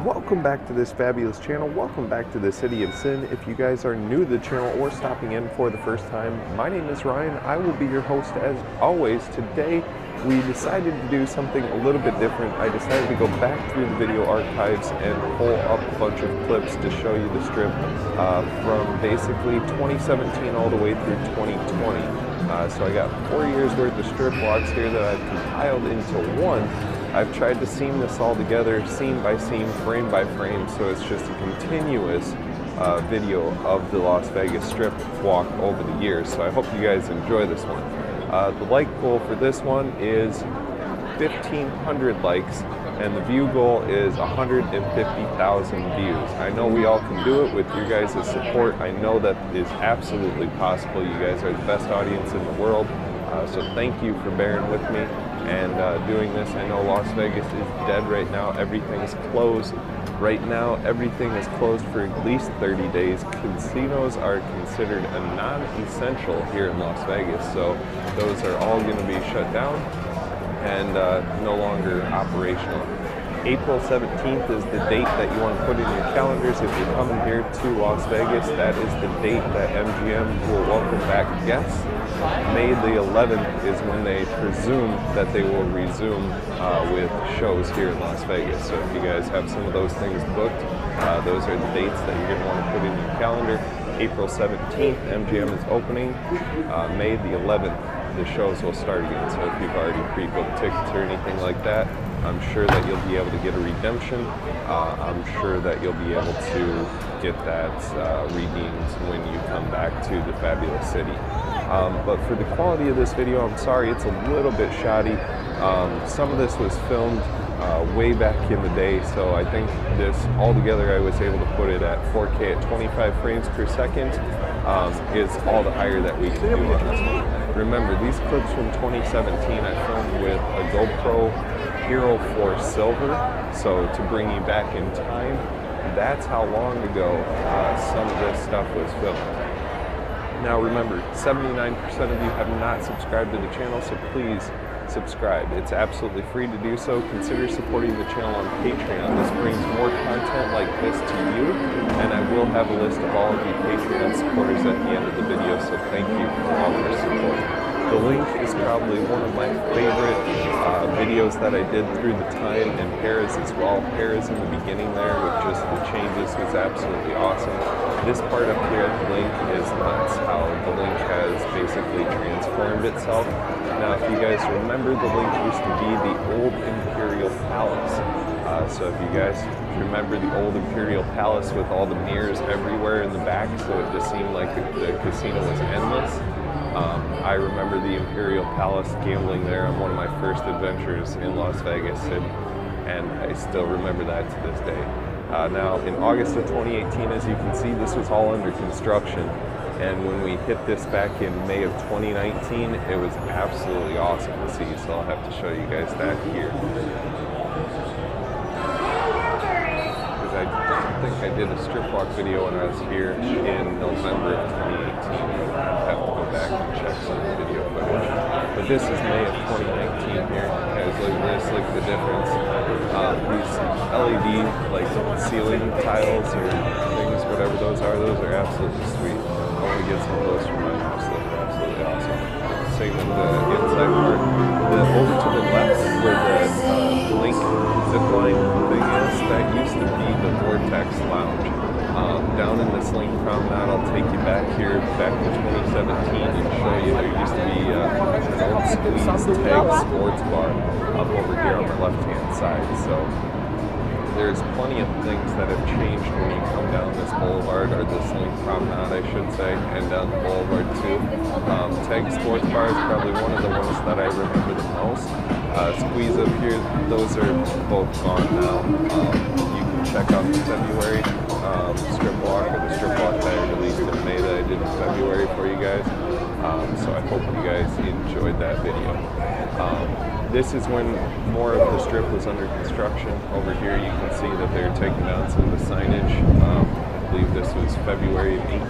Welcome back to this fabulous channel. Welcome back to the City of Sin. If you guys are new to the channel or stopping in for the first time, my name is Ryan. I will be your host as always. Today we decided to do something a little bit different. I decided to go back through the video archives and pull up a bunch of clips to show you the strip from basically 2017 all the way through 2020. So I got 4 years worth of strip vlogs here that I've compiled into one. I've tried to seam this all together, scene by scene, frame by frame, so it's just a continuous video of the Las Vegas Strip walk over the years. So I hope you guys enjoy this one. The like goal for this one is 1,500 likes, and the view goal is 150,000 views. I know we all can do it with your guys' support. I know that is absolutely possible. You guys are the best audience in the world, so thank you for bearing with me and doing this. I know Las Vegas is dead right now. Everything's closed. Right now, everything is closed for at least 30 days. Casinos are considered a non-essential here in Las Vegas, so those are all going to be shut down and no longer operational. April 17th is the date that you want to put in your calendars. If you're coming here to Las Vegas, that is the date that MGM will welcome back guests. May the 11th is when they presume that they will resume with shows here in Las Vegas. So if you guys have some of those things booked, those are the dates that you're going to want to put in your calendar. April 17th, MGM is opening. May the 11th, the shows will start again. So if you've already pre-booked tickets or anything like that, I'm sure that you'll be able to get a redemption. I'm sure that you'll be able to get that redeemed when you come back to the fabulous city. But for the quality of this video, I'm sorry, it's a little bit shoddy. Some of this was filmed way back in the day, so I think this altogether I was able to put it at 4K at 25 frames per second is all the higher that we can do on this one. Remember, these clips from 2017 I filmed with a GoPro Hero 4 Silver, so to bring you back in time, that's how long ago some of this stuff was filmed. Now remember, 79% of you have not subscribed to the channel, so please subscribe. It's absolutely free to do so. Consider supporting the channel on Patreon. This brings more content like this to you, and I will have a list of all of you Patreon supporters at the end of the video, so thank you for all your support. The link is probably one of my favorite videos that I did through the time, and Paris as well. Paris in the beginning there with just the changes was absolutely awesome. This part up here at the link is nuts, how the link has basically transformed itself. Now if you guys remember, the link used to be the old Imperial Palace. So if you guys remember the old Imperial Palace with all the mirrors everywhere in the back, so it just seemed like the casino was endless. I remember the Imperial Palace gambling there on one of my first adventures in Las Vegas, and I still remember that to this day. Now, in August of 2018, as you can see, this was all under construction, and when we hit this back in May of 2019, it was absolutely awesome to see, so I'll have to show you guys that here. I don't think I did a strip walk video when I was here in November of 2018. I'll have to go back and check some of the video footage. But this is May of 2019 here. Guys, look at this, look at the difference. These LED like ceiling tiles or things, whatever those are absolutely sweet. I want to get some of those for my house. Those are absolutely awesome. Same with the inside part. Over to the left where the link zipline thing is, that used to be the Vortex Lounge. Down in this link promenade, I'll take you back here, back to 2017, and show you there used to be an old Squeeze Tag Sports Bar up over here on the left-hand side. So there's plenty of things that have changed when you come down this boulevard, or this link promenade, I should say, and down the boulevard too. Tag Sports Bar is probably one of the ones that I remember the most. Squeeze up here, those are both gone now. You can check out the February strip walk, or the strip walk that I released in May that I did in February for you guys. So I hope you guys enjoyed that video. This is when more of the strip was under construction. Over here you can see that they're taking down some of the signage. believe this was February of 18.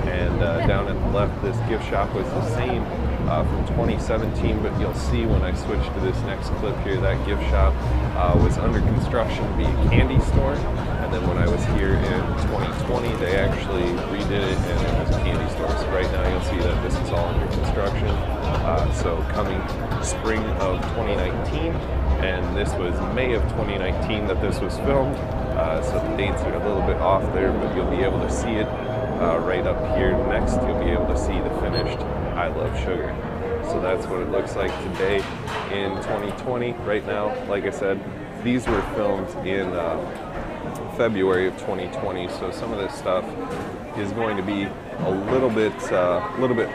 And down at the left, this gift shop was the same from 2017, but you'll see when I switch to this next clip here, that gift shop was under construction to be a candy store. And then when I was here in 2020, they actually redid it and it was a candy store. So right now you'll see that this is all under construction. So coming spring of 2019, and this was May of 2019 that this was filmed. So the dates are a little bit off there, but you'll be able to see it right up here next. You'll be able to see the finished I Love Sugar. So that's what it looks like today in 2020. Right now, like I said, these were filmed in February of 2020, so some of this stuff is going to be a little bit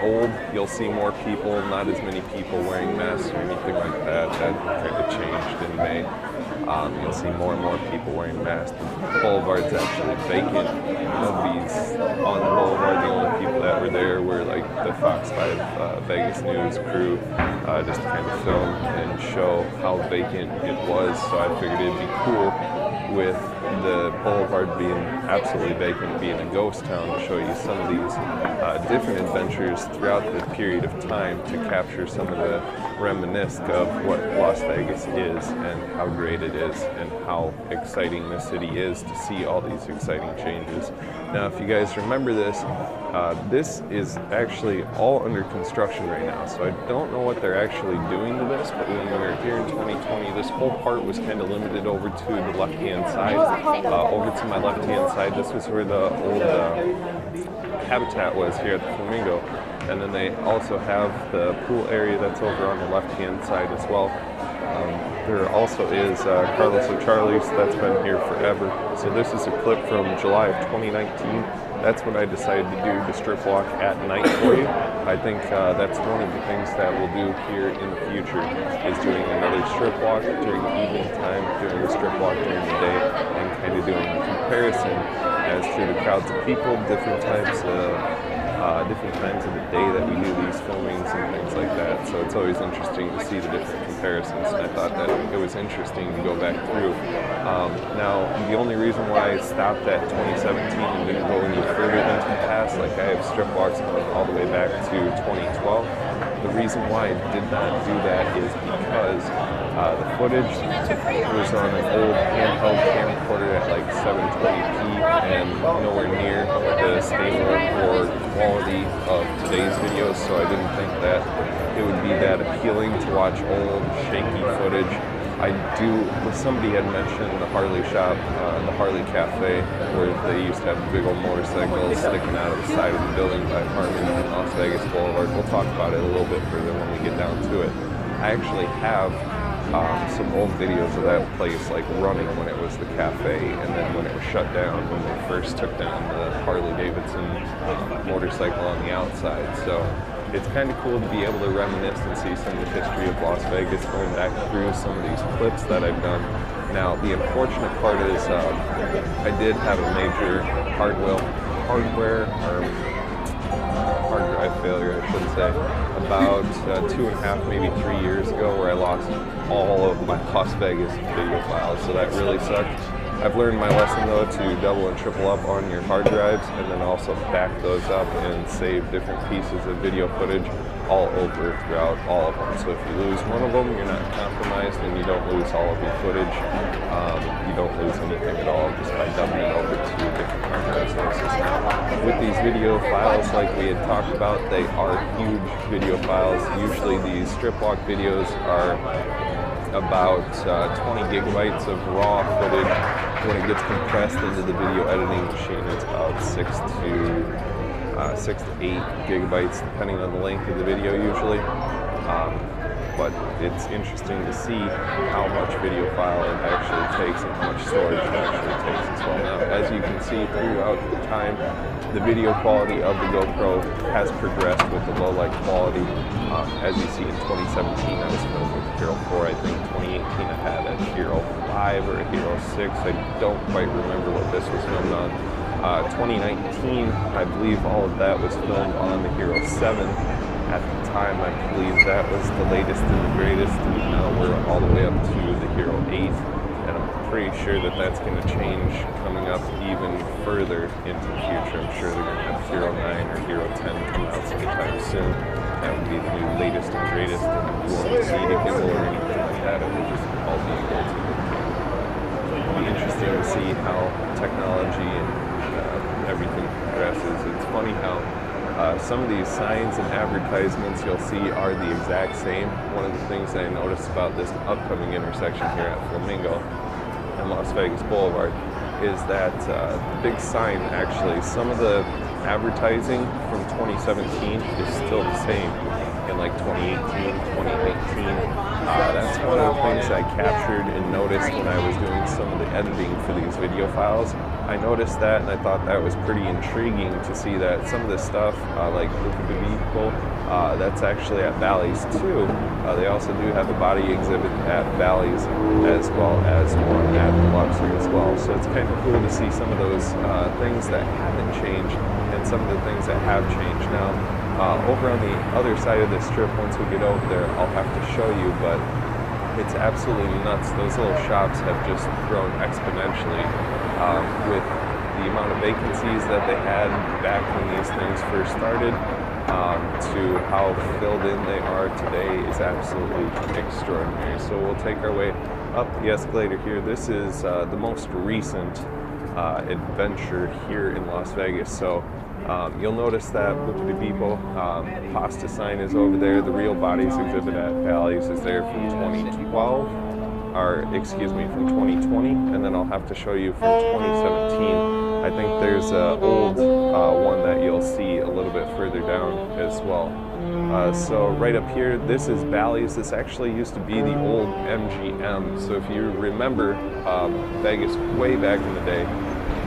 old. You'll see more people, not as many people wearing masks or anything like that. That kind of changed in May. You'll see more and more people wearing masks. The boulevard's actually vacant. Nobody's on the boulevard. The only people that were there were like the Fox 5 Vegas News crew, just to kind of film and show how vacant it was. So I figured it'd be cool with the boulevard being absolutely vacant, being a ghost town, to show you some of these different adventures throughout the period of time to capture some of the reminisce of what Las Vegas is and how great it is and how exciting the city is to see all these exciting changes. Now, if you guys remember this, this is actually all under construction right now, so I don't know what they're actually doing to this, but when we were here in 2020, this whole part was kind of limited over to the left-hand side. Over to my left-hand side, this was where the old habitat was here at the Flamingo. And then they also have the pool area that's over on the left-hand side as well. There also is Carlos O'Charlie's, that's been here forever. So this is a clip from July of 2019. That's when I decided to do the strip walk at night for you. I think that's one of the things that we'll do here in the future, is doing another strip walk during the evening time, doing the strip walk during the day, and kind of doing a comparison as to the crowds of people, different times of the day that we do these filmings and things like that. So it's always interesting to see the different comparisons, and I thought that it was interesting to go back through. Now, the only reason why I stopped at 2017 and didn't go any further into the past, like I have strip walks going all the way back to 2012, the reason why I did not do that is because the footage was on an old handheld camcorder at like 720p and nowhere near the stable or quality of today's videos, so I didn't think that it would be that appealing to watch old, shaky footage. Somebody had mentioned the Harley shop, the Harley Cafe, where they used to have big old motorcycles sticking out of the side of the building by Harmon and Las Vegas Boulevard. We'll talk about it a little bit further when we get down to it. I actually have some old videos of that place like running when it was the cafe, and then when it was shut down when they first took down the Harley Davidson motorcycle on the outside. So it's kind of cool to be able to reminisce and see some of the history of Las Vegas, going back through some of these clips that I've done. Now, the unfortunate part is I did have a major hard drive failure, I should say, about 2.5, maybe 3 years ago, where I lost all of my Las Vegas video files, so that really sucked. I've learned my lesson though to double and triple up on your hard drives, and then also back those up and save different pieces of video footage all over throughout all of them. So if you lose one of them, you're not compromised and you don't lose all of your footage. You don't lose anything at all just by dumping it over to different hard drive sources. Now, with these video files, like we had talked about, they are huge video files. Usually these strip walk videos are about 20 gigabytes of raw footage. When it gets compressed into the video editing machine, it's about 6 to 8 gigabytes, depending on the length of the video usually. But it's interesting to see how much video file it actually takes and how much storage it actually takes as well. Now, as you can see throughout the time, the video quality of the GoPro has progressed with the low light quality. As you see in 2017, I was filmed with Hero 4. I think 2018 I had a Hero 5 or a Hero 6. I don't quite remember what this was filmed on. 2019, I believe all of that was filmed on the Hero 7. At the time, I believe that was the latest and the greatest, and now we're all the way up to the Hero 8, and I'm pretty sure that that's going to change coming up even further into the future. I'm sure they're going to have Hero 9 or Hero 10 come out sometime soon. That would be the new latest and greatest, and you won't need a gimbal or anything like that. It would just all be ultimate. It'll be interesting to see how technology and everything progresses. It's funny how some of these signs and advertisements you'll see are the exact same. One of the things that I noticed about this upcoming intersection here at Flamingo and Las Vegas Boulevard is that the big sign, actually, some of the advertising from 2017 is still the same in like 2018, 2019. That's one of the things I captured and noticed when I was doing some of the editing for these video files. I noticed that, and I thought that was pretty intriguing to see that some of this stuff, like Hoover, that's actually at Bally's too. They also do have a body exhibit at Bally's as well as one at Biloxi as well. So it's kind of cool to see some of those things that haven't changed and some of the things that have changed. Now, over on the other side of this strip, once we get over there, I'll have to show you, but it's absolutely nuts. Those little shops have just grown exponentially with the amount of vacancies that they had back when these things first started to how filled in they are today is absolutely extraordinary. So we'll take our way up the escalator here. This is the most recent adventure here in Las Vegas. So you'll notice that Bookity Beepo pasta sign is over there. The Real Bodies exhibit at Bally's is there from 2012, or excuse me, from 2020, and then I'll have to show you from 2017. I think there's an old one that you'll see a little bit further down as well. So right up here, this is Bally's. This actually used to be the old MGM. So if you remember Vegas way back in the day,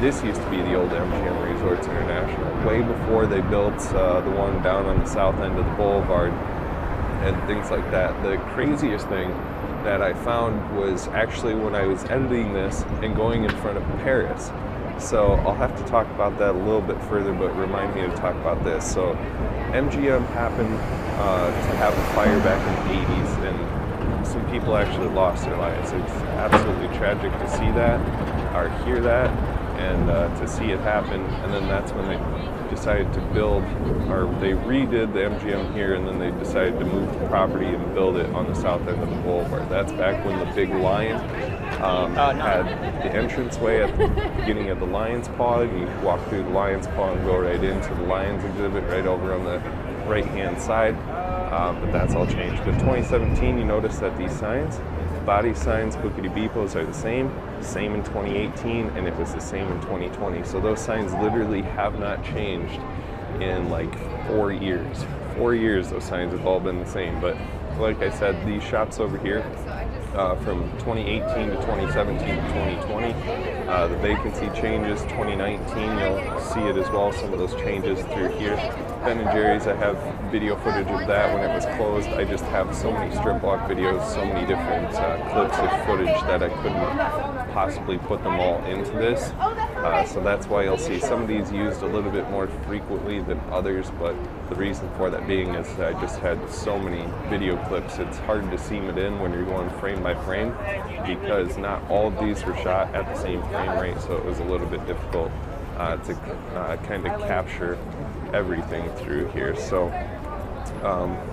this used to be the old MGM Resorts International, way before they built the one down on the south end of the boulevard and things like that. The craziest thing that I found was actually when I was editing this and going in front of Paris. So I'll have to talk about that a little bit further, but remind me to talk about this. So MGM happened to have a fire back in the 80s, and some people actually lost their lives. It's absolutely tragic to see that or hear that, and to see it happen. And then that's when they decided to build, or they redid the MGM here, and then they decided to move the property and build it on the south end of the boulevard. That's back when the big lion had the entranceway at the beginning of the Lion's Paw. You could walk through the Lion's Paw and go right into the Lions exhibit right over on the right-hand side. But that's all changed. But 2017, you notice that these signs, body signs, Bookity Beepos, are the same in 2018, and it was the same in 2020. So those signs literally have not changed in like 4 years. 4 years those signs have all been the same. But like I said, these shops over here, from 2018 to 2017 to 2020, the vacancy changes. 2019, you'll see it as well, some of those changes through here. Ben & Jerry's, I have video footage of that when it was closed. I just have so many strip block videos, so many different clips of footage that I couldn't possibly put them all into this. So that's why you'll see some of these used a little bit more frequently than others, but the reason for that being is that I just had so many video clips. It's hard to seam it in when you're going frame by frame because not all of these were shot at the same frame rate, so it was a little bit difficult to kind of capture everything through here. So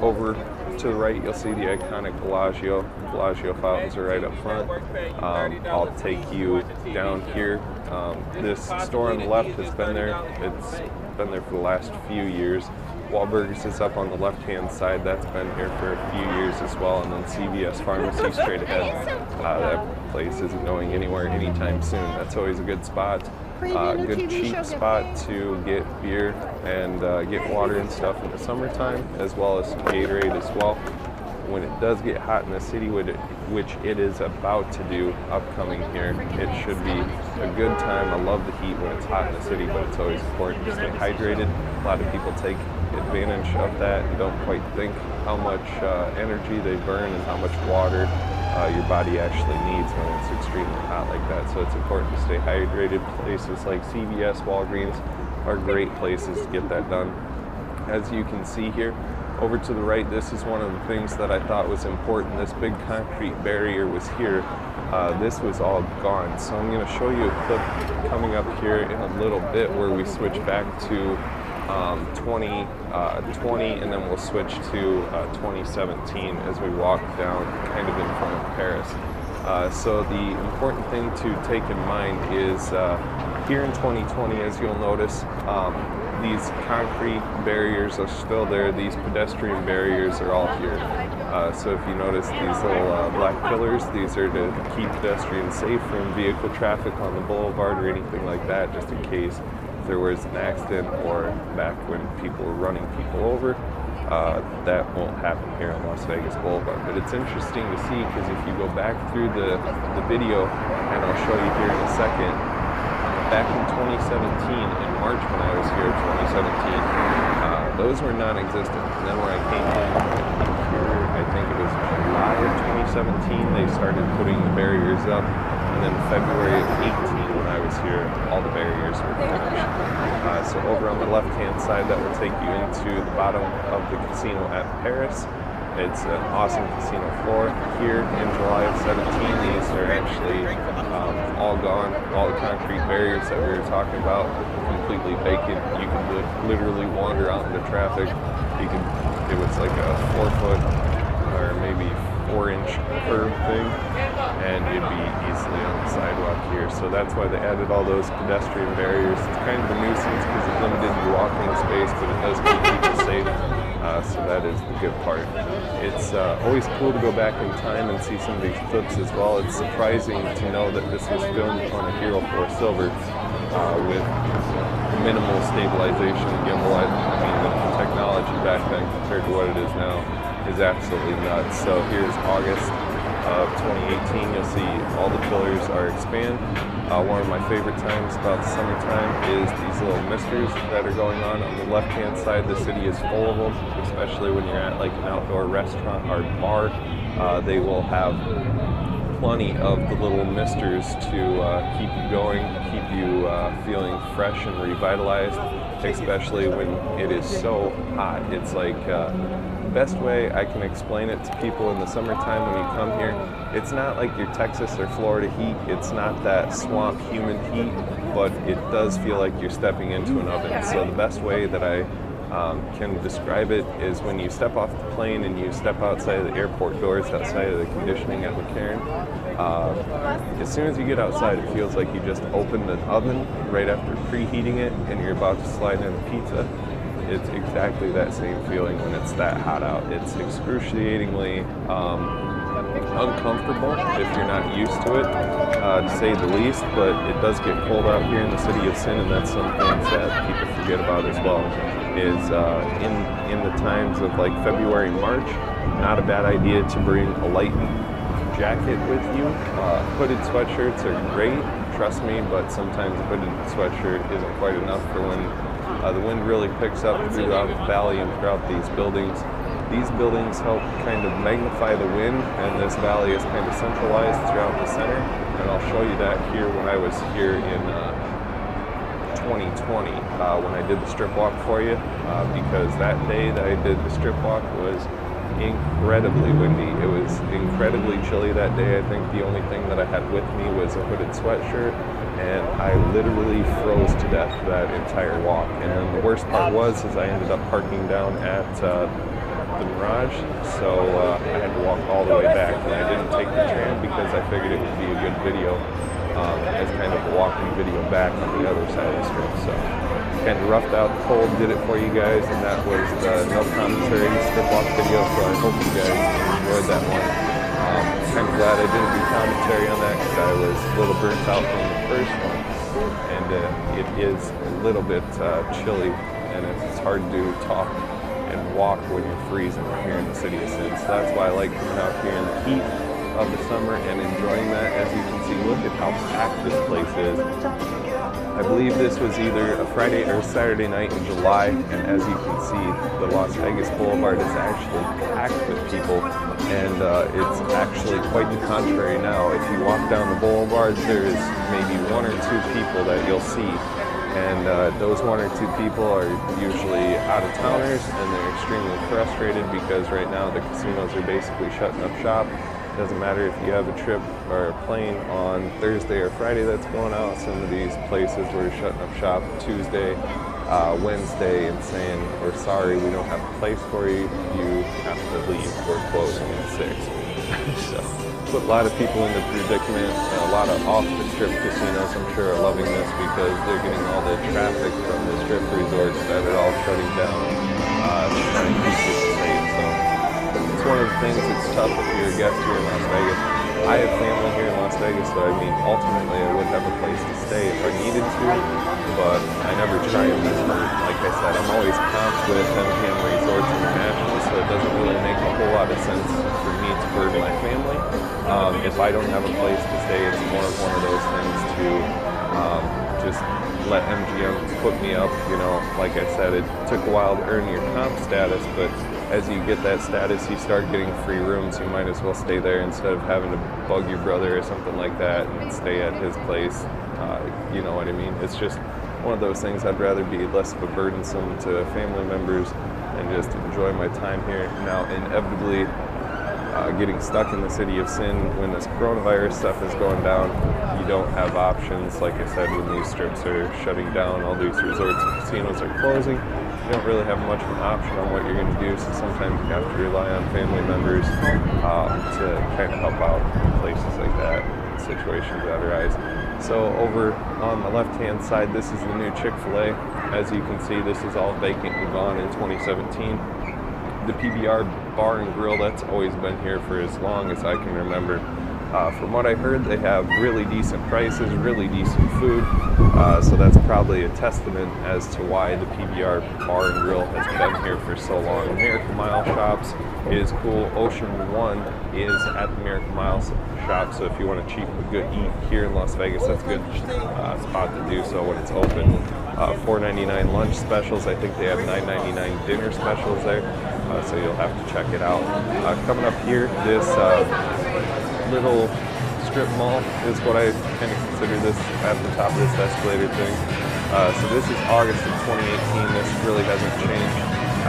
over to the right, you'll see the iconic Bellagio. Bellagio fountains are right up front. I'll take you down here. This store on the left has been there. It's been there for the last few years. Wahlburgers is up on the left-hand side. That's been here for a few years as well. And then CVS Pharmacy straight ahead. That place isn't going anywhere anytime soon. That's always a good spot. Good cheap spot to get beer and get water and stuff in the summertime, as well as Gatorade as well. When it does get hot in the city, which it is about to do upcoming here, it should be a good time. I love the heat when it's hot in the city, but it's always important to stay hydrated. A lot of people take advantage of that and don't quite think how much energy they burn and how much water your body actually needs when it's extremely hot like that. So it's important to stay hydrated. Places like CVS, Walgreens are great places to get that done. As you can see here, Over to the right, this is one of the things that I thought was important. This big concrete barrier was here. This was all gone. So I'm going to show you a clip coming up here in a little bit where we switch back to 2020, and then we'll switch to 2017 as we walk down kind of in front of Paris. So the important thing to take in mind is here in 2020, as you'll notice, these concrete barriers are still there. These pedestrian barriers are all here. So if you notice these little black pillars, these are to keep pedestrians safe from vehicle traffic on the boulevard or anything like that, just in case there was an accident or back when people were running people over. That won't happen here on Las Vegas Boulevard. But it's interesting to see because if you go back through the video, and I'll show you here in a second, back in 2017, in March when I was here, 2017, those were non-existent. And then when I came in here, I think it was July of 2017, they started putting the barriers up. And then February of 18, when I was here, all the barriers were finished. So over on the left-hand side, that will take you into the bottom of the casino at Paris. It's an awesome casino floor. Here in July of 17, these are actually all gone. All the concrete barriers that we were talking about, completely vacant. You could literally wander out into traffic. It was like a 4-foot or maybe 4-inch curb thing, and you'd be easily on the sidewalk here. So that's why they added all those pedestrian barriers. It's kind of a nuisance because it limited your walking space, but it does keep people safe. So that is the good part. It's always cool to go back in time and see some of these clips as well. It's surprising to know that this was filmed on a Hero 4 Silver with minimal stabilization gimbal. I mean, the technology back then compared to what it is now is absolutely nuts. So here's August of 2018. You'll see all the pillars are expand. One of my favorite times about the summertime is these little misters that are going on the left-hand side. The city is full of them, especially when you're at like an outdoor restaurant or bar. They will have plenty of the little misters to keep you going, keep you feeling fresh and revitalized, especially when it is so hot. It's like best way I can explain it to people in the summertime when you come here, it's not like your Texas or Florida heat. It's not that swamp humid heat, but it does feel like you're stepping into an oven. So the best way that I can describe it is when you step off the plane and you step outside of the airport doors, outside of the conditioning at McCarran, as soon as you get outside, it feels like you just opened an oven right after preheating it and you're about to slide in a pizza. It's exactly that same feeling when it's that hot out. It's excruciatingly uncomfortable if you're not used to it, to say the least, but it does get cold out here in the city of sin, and that's some things that people forget about as well, is in the times of like February, March, not a bad idea to bring a light jacket with you. Hooded sweatshirts are great, trust me, but sometimes a hooded sweatshirt isn't quite enough for when the wind really picks up throughout the valley and throughout these buildings. These buildings help kind of magnify the wind, and this valley is kind of centralized throughout the center. And I'll show you that here when I was here in 2020 when I did the strip walk for you, because that day that I did the strip walk was incredibly windy. It was incredibly chilly that day. I think the only thing that I had with me was a hooded sweatshirt, and I literally froze to death that entire walk. And then the worst part was I ended up parking down at the Mirage, so I had to walk all the way back, and I didn't take the tram because I figured it would be a good video as kind of a walking video back on the other side of the strip. So kind of roughed out the cold, did it for you guys, and that was the no commentary strip walk video, so I hope you guys enjoyed that one. Kind of glad I didn't do commentary on that because I was a little burnt out from the first one, and it is a little bit chilly, and it's hard to talk and walk when you're freezing here in the city of Sin. So that's why I like coming out here in the heat of the summer and enjoying that. As you can see, look at how packed this place is. I believe this was either a Friday or Saturday night in July, and as you can see, the Las Vegas Boulevard is actually packed with people, and it's actually quite the contrary now. If you walk down the boulevard, there's maybe 1 or 2 people that you'll see And those one or two people are usually out of towners, and they're extremely frustrated because right now the casinos are basically shutting up shop. It doesn't matter if you have a trip or a plane on Thursday or Friday that's going out. Some of these places were shutting up shop Tuesday, Wednesday, and saying, "We're sorry, we don't have a place for you. You have to leave. We're closing at 6." So put a lot of people in the predicament. A lot of off-the-strip casinos, I'm sure, are loving this because they're getting all the traffic from the strip resorts that are all shutting down, trying to keep people safe. So it's one of the things that's tough if you're a guest here in Las Vegas. I have family here in Las Vegas, so I mean, ultimately I would have a place to stay if I needed to, but I never try to miss hurt. Like I said, I'm always comped with Mgm Resorts International, so it doesn't really make a whole lot of sense for me to burden my family. If I don't have a place to stay, it's more of one of those things to just let MGM put me up. You know, like I said, it took a while to earn your comp status, but as you get that status, you start getting free rooms. You might as well stay there instead of having to bug your brother or something like that and stay at his place. You know what I mean? It's just one of those things. I'd rather be less of a burdensome to family members and just enjoy my time here. Now, inevitably, getting stuck in the city of sin when this coronavirus stuff is going down, you don't have options. Like I said, when these strips are shutting down, all these resorts and casinos are closing, you don't really have much of an option on what you're going to do, so sometimes you have to rely on family members to kind of help out in places like that, situations that arise. So over on the left-hand side, this is the new Chick-fil-A. As you can see, this is all vacant and gone in 2017. The PBR Bar and Grill, that's always been here for as long as I can remember. From what I heard, they have really decent prices, really decent food, so that's probably a testament as to why the PBR Bar and Grill has been here for so long. Miracle Mile Shops is cool. Ocean One is at the Miracle Mile Shop, so if you want a cheap and good eat here in Las Vegas, that's a good spot to do so when it's open. $4.99 lunch specials. I think they have $9.99 dinner specials there, so you'll have to check it out. Coming up here, this little strip mall is what I kind of consider this at the top of this escalator thing. So this is August of 2018. This really hasn't changed.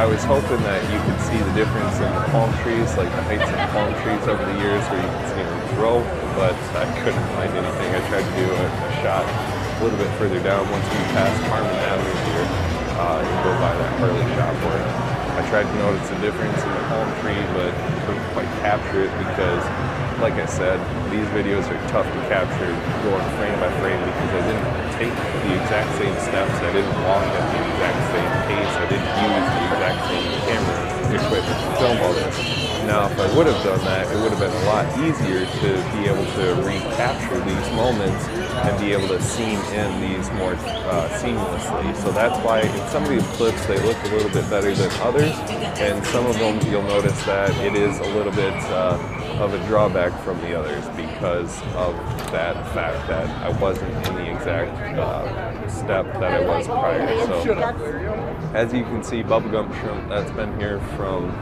I was hoping that you could see the difference in the palm trees, like the heights of palm trees over the years where you can see them grow, but I couldn't find anything. I tried to do a shot a little bit further down once we passed Harmon Avenue here and go by that Harley shop where I tried to notice the difference in the palm tree, but couldn't quite capture it because, like I said, these videos are tough to capture going frame by frame because I didn't take the exact same steps, I didn't walk at the exact same pace, I didn't use the exact same camera equipment to film all this. Now, if I would have done that, it would have been a lot easier to be able to recapture these moments and be able to scene in these more seamlessly. So that's why in some of these clips they look a little bit better than others, and some of them you'll notice that it is a little bit of a drawback from the others because of that fact that I wasn't in the exact step that I was prior. So as you can see, bubblegum shrimp, that's been here from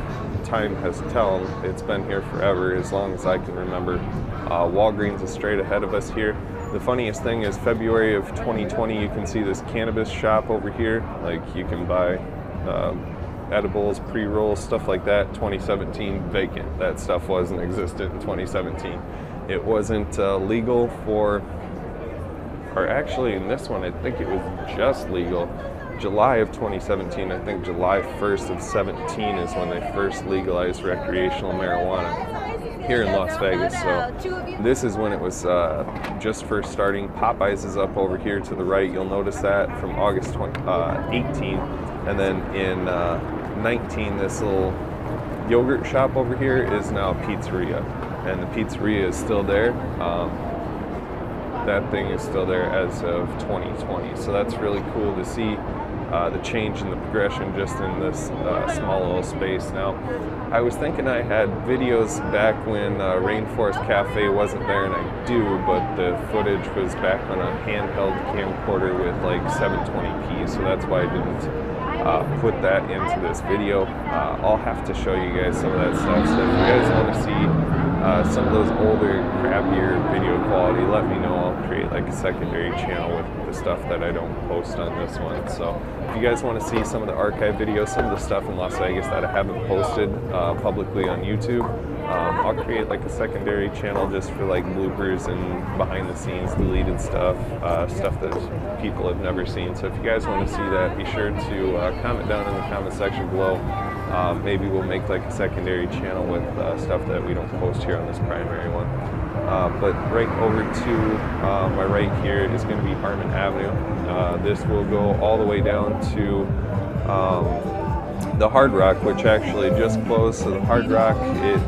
time has tell. It's been here forever, as long as I can remember. Walgreens is straight ahead of us here. The funniest thing is February of 2020, you can see this cannabis shop over here. Like you can buy edibles, pre-rolls, stuff like that. 2017, vacant. That stuff wasn't existent in 2017. It wasn't legal for, or actually in this one, I think it was just legal July of 2017. I think July 1st of 17 is when they first legalized recreational marijuana here in Las Vegas. So this is when it was just first starting. Popeyes is up over here to the right. You'll notice that from August 18. And then in 19, this little yogurt shop over here is now a pizzeria. And the pizzeria is still there. That thing is still there as of 2020. So that's really cool to see the change in the progression just in this small little space. Now, I was thinking I had videos back when Rainforest Cafe wasn't there, and I do, but the footage was back on a handheld camcorder with like 720p, so that's why I didn't put that into this video. I'll have to show you guys some of that stuff. So if you guys want to see some of those older, crappier video quality, let me know. I'll create like a secondary channel with the stuff that I don't post on this one. So if you guys want to see some of the archive videos, some of the stuff in Las Vegas that I haven't posted publicly on YouTube, I'll create like a secondary channel just for like bloopers and behind the scenes deleted stuff, stuff that people have never seen. So if you guys want to see that, be sure to comment down in the comment section below. Maybe we'll make like a secondary channel with stuff that we don't post here on this primary one. But right over to my right here is going to be Harmon Avenue. This will go all the way down to the Hard Rock, which actually just closed. So the Hard Rock,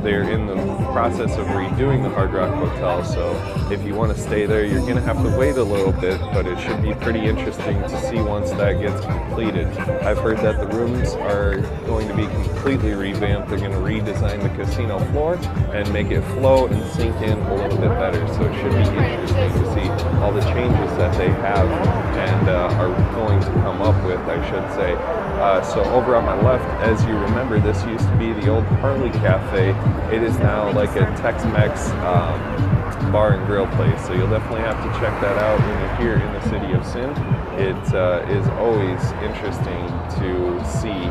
they're in the process of redoing the Hard Rock Hotel. So if you want to stay there, you're going to have to wait a little bit, but it should be pretty interesting to see once that gets completed. I've heard that the rooms are going to be completely revamped. They're going to redesign the casino floor and make it flow and sink in a little bit better. So it should be interesting to see all the changes that they have and are going to come up with, I should say. So over on my left, as you remember, this used to be the old Harley Cafe. It is now like a Tex-Mex bar and grill place. So you'll definitely have to check that out when you're here in the city of Sin. It is always interesting to see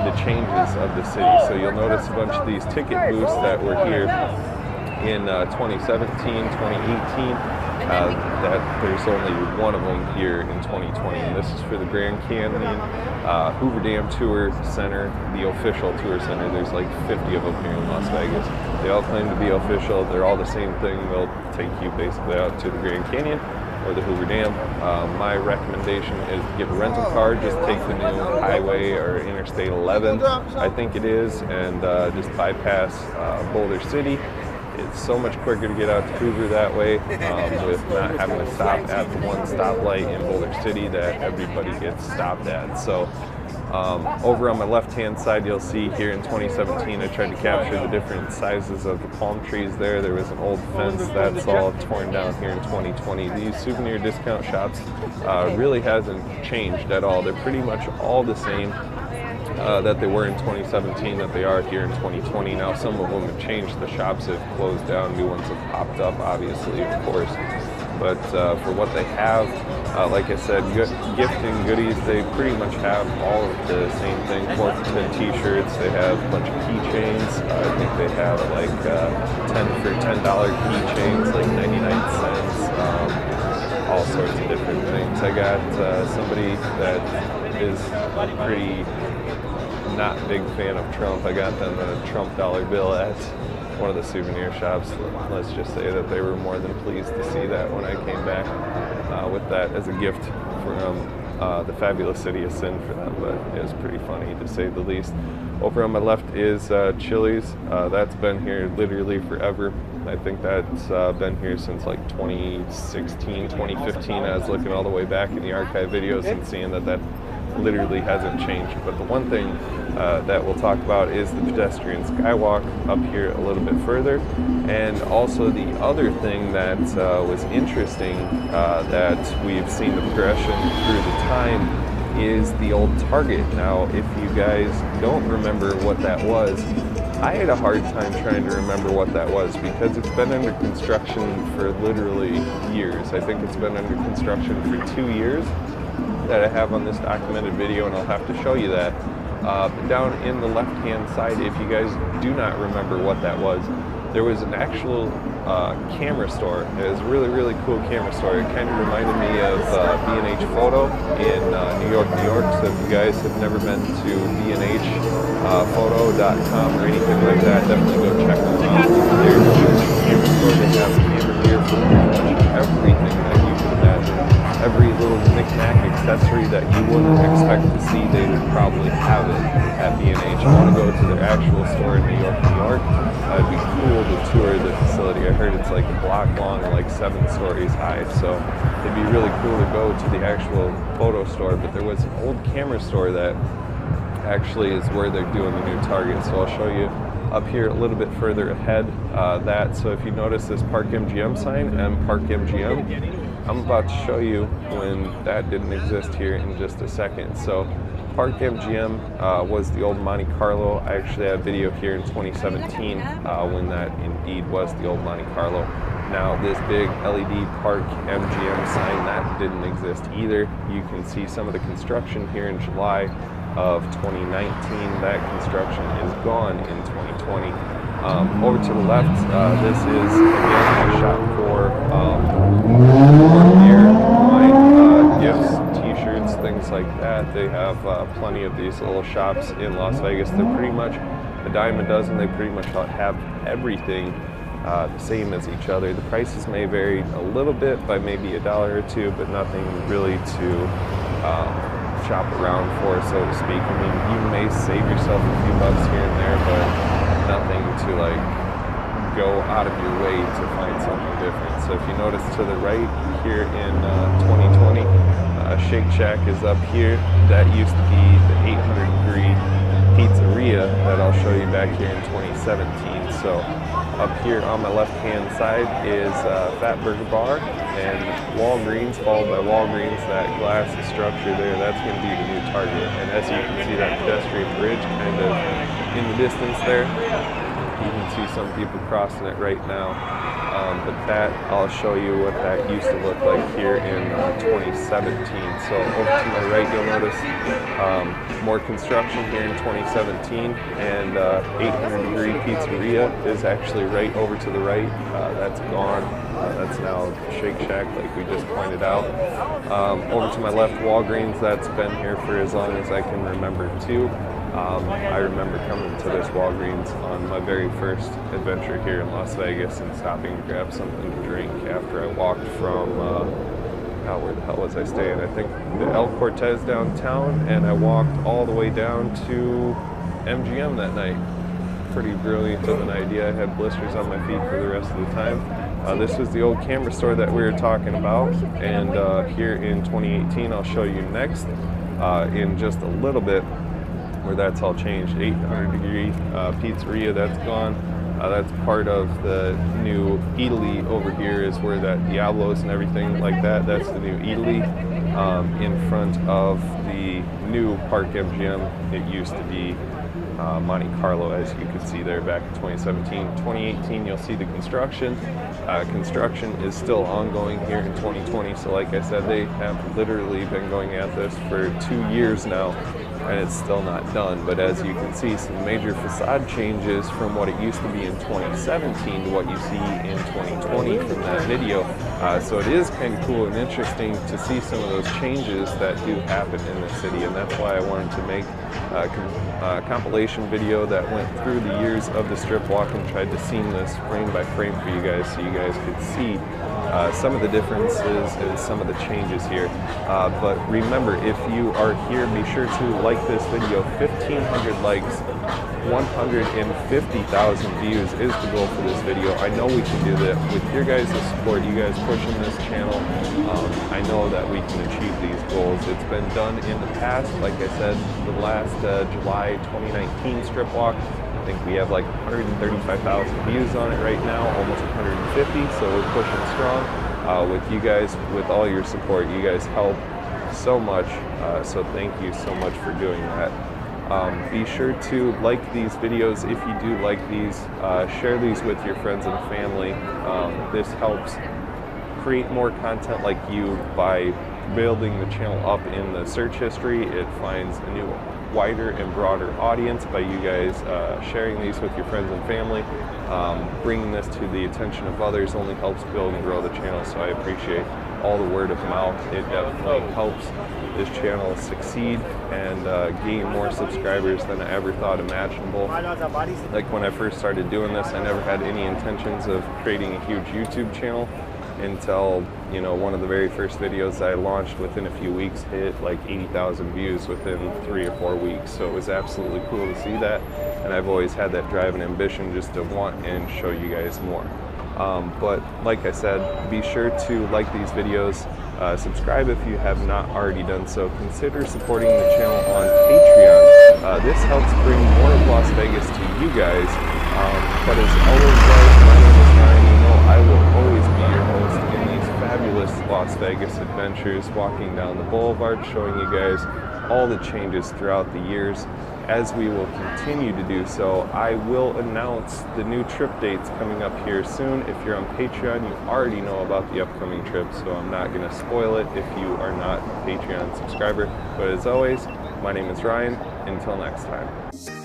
the changes of the city. So you'll notice a bunch of these ticket booths that were here in 2017, 2018. That there's only one of them here in 2020, and this is for the Grand Canyon Hoover Dam Tour Center, the official tour center. There's like 50 of them here in Las Vegas. They all claim to be official. They're all the same thing. They'll take you basically out to the Grand Canyon or the Hoover Dam. My recommendation is to get a rental car. Just take the new highway or Interstate 11, I think it is, and just bypass Boulder City. It's so much quicker to get out to Hoover that way with not having to stop at the one stoplight in Boulder City that everybody gets stopped at. So over on my left-hand side, you'll see here in 2017, I tried to capture the different sizes of the palm trees there. There was an old fence that's all torn down here in 2020. These souvenir discount shops really hasn't changed at all. They're pretty much all the same that they were in 2017 that they are here in 2020. Now some of them have changed. The shops have closed down. New ones have popped up, obviously, of course. But for what they have, like I said, gifting goodies, they pretty much have all of the same thing. 4 for 10 t-shirts, they have a bunch of keychains. I think they have like 10 for $10 keychains, like 99 cents, all sorts of different things. I got somebody that is pretty not a big fan of Trump. I got them a Trump dollar bill at one of the souvenir shops. Let's just say that they were more than pleased to see that when I came back with that as a gift from the fabulous city of Sin for them. But it was pretty funny to say the least. Over on my left is Chili's. That's been here literally forever. I think that's been here since like 2016, 2015. I was looking all the way back in the archive videos and seeing that literally hasn't changed. But the one thing that we'll talk about is the pedestrian skywalk up here a little bit further, and also the other thing that was interesting that we've seen the progression through the time is the old Target. Now if you guys don't remember what that was, I had a hard time trying to remember what that was because it's been under construction for literally years. I think it's been under construction for 2 years that I have on this documented video, and I'll have to show you that. Down in the left-hand side, if you guys do not remember what that was, there was an actual camera store. It was a really, really cool camera store. It kind of reminded me of B&H Photo in New York, New York. So if you guys have never been to bnhphoto.com or anything like that, definitely go check them out. They're a huge camera store. They have camera gear for pretty much everything that you can imagine. Every little knick-knack accessory that you wouldn't expect to see, they would probably have it at B&H. I want to go to their actual store in New York, New York. It'd be cool to tour the facility. I heard it's like a block long, like 7 stories high, so it'd be really cool to go to the actual photo store. But there was an old camera store that actually is where they're doing the new Target, so I'll show you up here a little bit further ahead so if you notice this Park MGM sign, Park MGM, I'm about to show you when that didn't exist here in just a second. So Park MGM was the old Monte Carlo. I actually had a video here in 2017 when that indeed was the old Monte Carlo. Now this big LED Park MGM sign, that didn't exist either. You can see some of the construction here in July of 2019. That construction is gone in 2020. Over to the left, this is again a shop for gear, wine, gifts, t-shirts, things like that. They have plenty of these little shops in Las Vegas. They're pretty much a dime a dozen. They pretty much have everything the same as each other. The prices may vary a little bit by maybe $1 or $2, but nothing really to shop around for, so to speak. I mean, you may save yourself a few bucks here and there, but nothing to like go out of your way to find something different. So if you notice to the right here in 2020, Shake Shack is up here. That used to be the 800-degree pizzeria that I'll show you back here in 2017. So up here on my left-hand side is Fat Burger Bar and Walgreens, followed by Walgreens. That glass structure there, that's going to be the new Target. And as you can see, that pedestrian bridge kind of in the distance there. You can see some people crossing it right now. But that, I'll show you what that used to look like here in 2017. So over to my right, you'll notice more construction here in 2017, and 800-degree pizzeria is actually right over to the right. That's gone. That's now Shake Shack, like we just pointed out. Over to my left, Walgreens. That's been here for as long as I can remember too. I remember coming to this Walgreens on my very first adventure here in Las Vegas and stopping to grab something to drink after I walked from, where the hell was I staying? I think the El Cortez downtown, and I walked all the way down to MGM that night. Pretty brilliant of an idea. I had blisters on my feet for the rest of the time. This was the old camera store that we were talking about, and here in 2018 I'll show you next in just a little bit where that's all changed. 800-degree pizzeria, that's gone. That's part of the new Italy over here, is where that Diablo's and everything like that, that's the new Italy in front of the new Park MGM. It used to be Monte Carlo, as you can see there back in 2017. 2018, you'll see the construction. Construction is still ongoing here in 2020, so like I said, they have literally been going at this for 2 years now, and it's still not done. But as you can see, some major facade changes from what it used to be in 2017 to what you see in 2020 from that video. So it is kind of cool and interesting to see some of those changes that do happen in the city, and that's why I wanted to make a compilation video that went through the years of the strip walk and tried to seam this frame by frame for you guys, so you guys could see some of the differences and some of the changes here. But remember, if you are here, be sure to like this video. 1,500 likes, 150,000 views is the goal for this video. I know we can do that with your guys' support, you guys pushing this channel. I know that we can achieve these goals. It's been done in the past. Like I said, the last July 2019 strip walk, I think we have like 135,000 views on it right now, almost 150, so we're pushing strong. With you guys, with all your support, you guys help so much, so thank you so much for doing that. Be sure to like these videos if you do like these. Share these with your friends and family. This helps create more content like you by building the channel up in the search history. It finds a new, wider and broader audience by you guys sharing these with your friends and family. Bringing this to the attention of others only helps build and grow the channel, so I appreciate all the word of mouth. It definitely helps this channel succeed and gain more subscribers than I ever thought imaginable. Like when I first started doing this, I never had any intentions of creating a huge YouTube channel until, you know, one of the very first videos I launched within a few weeks hit like 80,000 views within 3 or 4 weeks. So it was absolutely cool to see that, and I've always had that drive and ambition just to want and show you guys more. But like I said, be sure to like these videos, subscribe if you have not already done so, consider supporting the channel on Patreon. This helps bring more of Las Vegas to you guys. But as always, guys, my name is Ryan. You know I will always be your host in these fabulous Las Vegas adventures, walking down the boulevard, showing you guys all the changes throughout the years. As we will continue to do so, I will announce the new trip dates coming up here soon. If you're on Patreon, you already know about the upcoming trips, so I'm not going to spoil it if you are not a Patreon subscriber. But as always, my name is Ryan. Until next time.